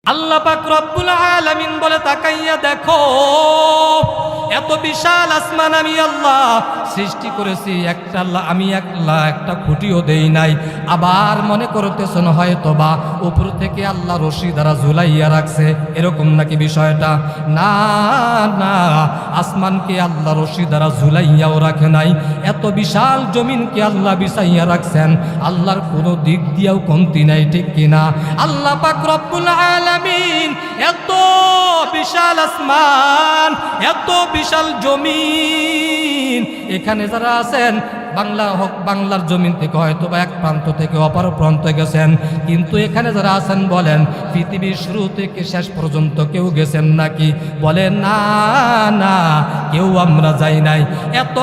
আল্লাহ পাক রব্বুল আলামিন বলে তাকাইয়া দেখো, এত বিশাল আসমান আমি আল্লাহ সৃষ্টি করেছি, আমি একটা খুঁটিও দেই নাই। আবার মনে করতেছেন হয়তো বা উপর থেকে আল্লাহ রশি দ্বারা ঝুলাইয়া রাখছে, এরকম নাকি বিষয়টা? না না, আসমানকে আল্লাহ রশি দ্বারা ঝুলাইয়াও রাখে নাই। এত বিশাল জমিনকে আল্লাহ বিছাইয়া রাখছেন, আল্লাহর কোনো দিক দিয়েও কমতি নাই, ঠিক কিনা? আল্লাহ পাক রব্বুল আলামিন এত বিশাল আসমান, এত বিশাল জমিন, এখানে যারা আছেন বাংলার জমিন থেকে হয়তো বা এক প্রান্ত থেকে অপর প্রান্তে গেছেন, কিন্তু এখানে যারা আছেন বলেন পৃথিবীর শুরু থেকে শেষ পর্যন্ত কেউ গেছেন নাকি? বলেন না না, কেউ আমরা যাই নাই। এত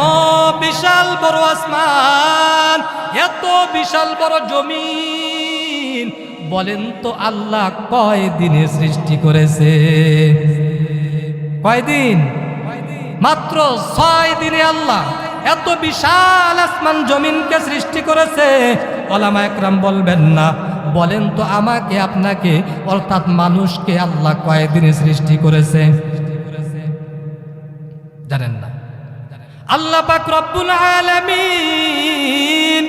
বিশাল বড় আসমান, এত বিশাল বড় জমিন, বলেন তো আল্লাহ কয় দিনে সৃষ্টি করেছে? কয়দিন? মাত্র 6 দিনে আল্লাহ এত বিশাল আসমান জমিনকে সৃষ্টি করেছে। ওলামা একরাম বলবেন না, বলেন তো আমাকে আপনাকে অর্থাৎ মানুষকে আল্লাহ কয় দিনে সৃষ্টি করেছে? জানেন না? আল্লাহ পাক রব্বুল আলামিন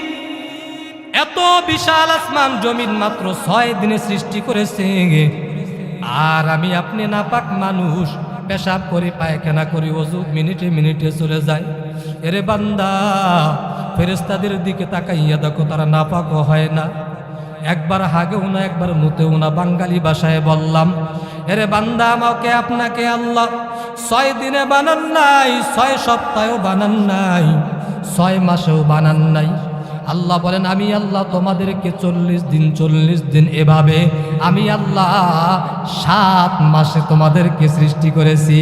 এত বিশাল আসমান জমিন মাত্র 6 দিনে সৃষ্টি করেছে। আর আমি আপনি নাপাক মানুষ, পেশাব করি, পায়খানা করি, ওযু মিনিটে মিনিটে চলে যায়। এরে বান্দা, ফেরেশতাদের দিকে তাকাইয়া দেখো, তারা নাপাকও হয় না, একবার হাগেও না, একবার মুতেও না। বাঙালি ভাষায় বললাম, এরে বান্দা, আমাকে আপনাকে আল্লাহ 6 দিনে বানান নাই, 6 সপ্তাহেও বানান নাই, 6 মাসেও বানান নাই। আল্লাহ বলেন আমি আল্লাহ তোমাদেরকে 40 দিন এভাবে আমি আল্লাহ 7 মাসে তোমাদেরকে সৃষ্টি করেছি।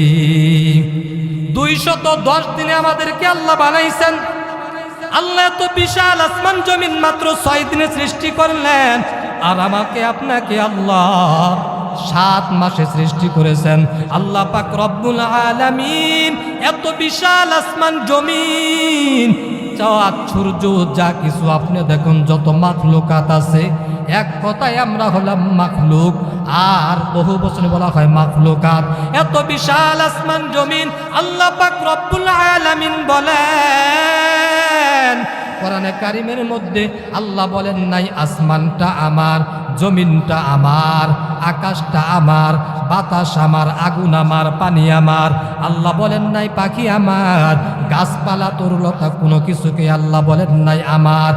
210 দিনে আমাদেরকে আল্লাহ বানাইছেন। আল্লাহ এত বিশাল আসমান জমিন মাত্র 6 দিনে সৃষ্টি করলেন, আর আমাকে আপনাকে আল্লাহ 7 মাসে সৃষ্টি করেছেন। আল্লাহ পাক রব্বুল আলামিন এত বিশাল আসমান জমিন, চাঁদ সূর্য যা কিছু আপনি দেখুন, যত মাখলুকাত আছে, এক কথায় আমরা হলাম মাখলুক, আর বহু বচনে বলা হয় মাখলুকাত। এত বিশাল আসমান জমিন আল্লাহ পাক রব্বুল আলামিন বলেন কোরআনে কারিমের মধ্যে, আল্লাহ বলেন নাই আসমানটা আমার, জমিনটা আমার, আকাশটা আমার, বাতাস আমার, আগুন আমার, পানি আমার। আল্লাহ বলেন নাই পাখি আমার, গাছপালা তরুলতা কোনো কিছুকে আল্লাহ বলেন নাই আমার।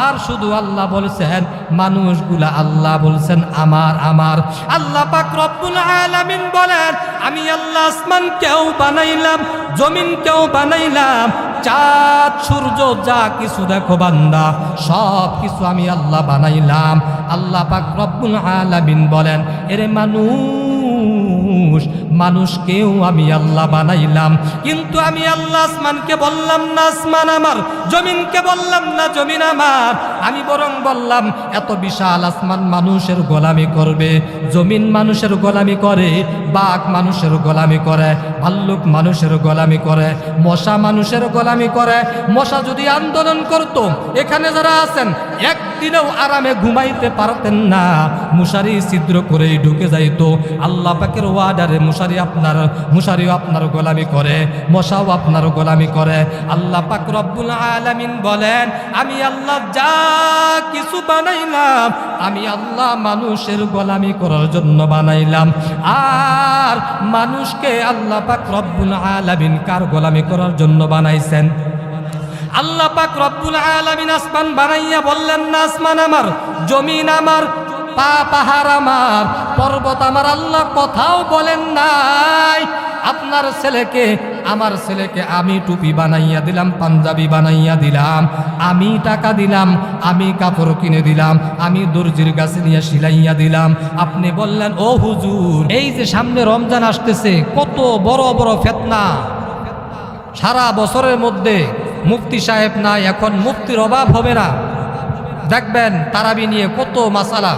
আর শুধু আল্লাহ বলছেন মানুষগুলা, আল্লাহ বলছেন আমার আমার। আল্লাহ পাক রব্বুল আলামিন বলেন আমি আল্লাহ আসমানকেও বানাইলাম, জমিনকেও বানাইলাম, চাঁদ সূর্য যা কিছু দেখো বান্দা, সব কিছু আমি আল্লাহ বানাইলাম। আল্লাহ পাক রব্বুল আলামিন বলেন এরে মানুষকেও আমি আল্লাহ বানাইলাম, কিন্তু আমি আল্লাহ আসমানকে বললাম না আসমান আমার, জমিনকে বললাম না জমিন আমার। আমি বরং বললাম এত বিশাল আসমান মানুষের গোলামি করবে, জমিন মানুষের গোলামি করে, বাঘ মানুষের গোলামি করে, ভাল্লুক মানুষের গোলামি করে, মশা মানুষের গোলামি করে। মশা যদি আন্দোলন করত, এখানে যারা আছেন একদিনেও আরামে ঘুমাইতে পারতেন না, মশারি ছিদ্র করেই ঢুকে যাইতো। আল্লাহ পাকের ওয়ার্ডারে মশারিও আপনার গোলামি করে, মশাও আপনার গোলামি করে। আল্লাহ পাক রব্বুল আলামিন বলেন আমি আল্লাহ যা কিছু বানাইলাম, আমি আল্লাহ মানুষের গোলামি করার জন্য বানাইলাম। আর মানুষকে আল্লাহ পাক রব্বুল আলামিন কার গোলামি করার জন্য বানাইছেন? আল্লাহ পাক রব্বুল আলামিন আসমান বানাইয়া বললেন না আসমান আমার, জমিন আমার, পাহাড় আমার, পর্বত আমার। আল্লাহ কোথাও বলেন নাই আপনার ছেলেকে, আমার ছেলেকে আমি টুপি বানাইয়া দিলাম, পাঞ্জাবি বানাইয়া দিলাম, আমি টাকা দিলাম, আমি কাপড় কিনে দিলাম, আমি দর্জির কাছে নিয়ে সিলাইয়া দিলাম। আপনি বললেন ও হুজুর, এই যে সামনে রমজান আসতেছে, কত বড় বড় ফিতনা, সারা বছরের মধ্যে মুফতি সাহেব নাই, এখন মুফতির অভাব হবে না। দেখবেন তারাবি নিয়ে কত মাসালা,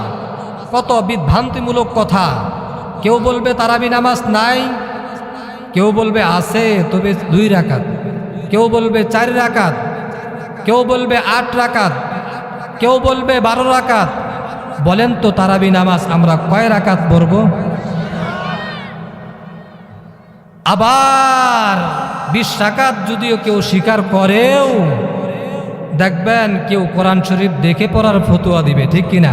কত বিভ্রান্তিমূলক কথা। কেউ বলবে তারাবি নামাজ নাই, কেউ বলবে আছে তবে 2 রাকাত, কেউ বলবে 4 রাকাত, কেউ বলবে 8 রাকাত, কেউ বলবে 12 রাকাত, বলেন তো তারাবি নামাজ আমরা কয় রাকাত পড়ব? আবার 20 রাকাত যদিও কেউ স্বীকার করেও দেখবেন কেউ কোরআন শরীফ দেখে পড়ার ফতোয়া দিবে, ঠিক কিনা?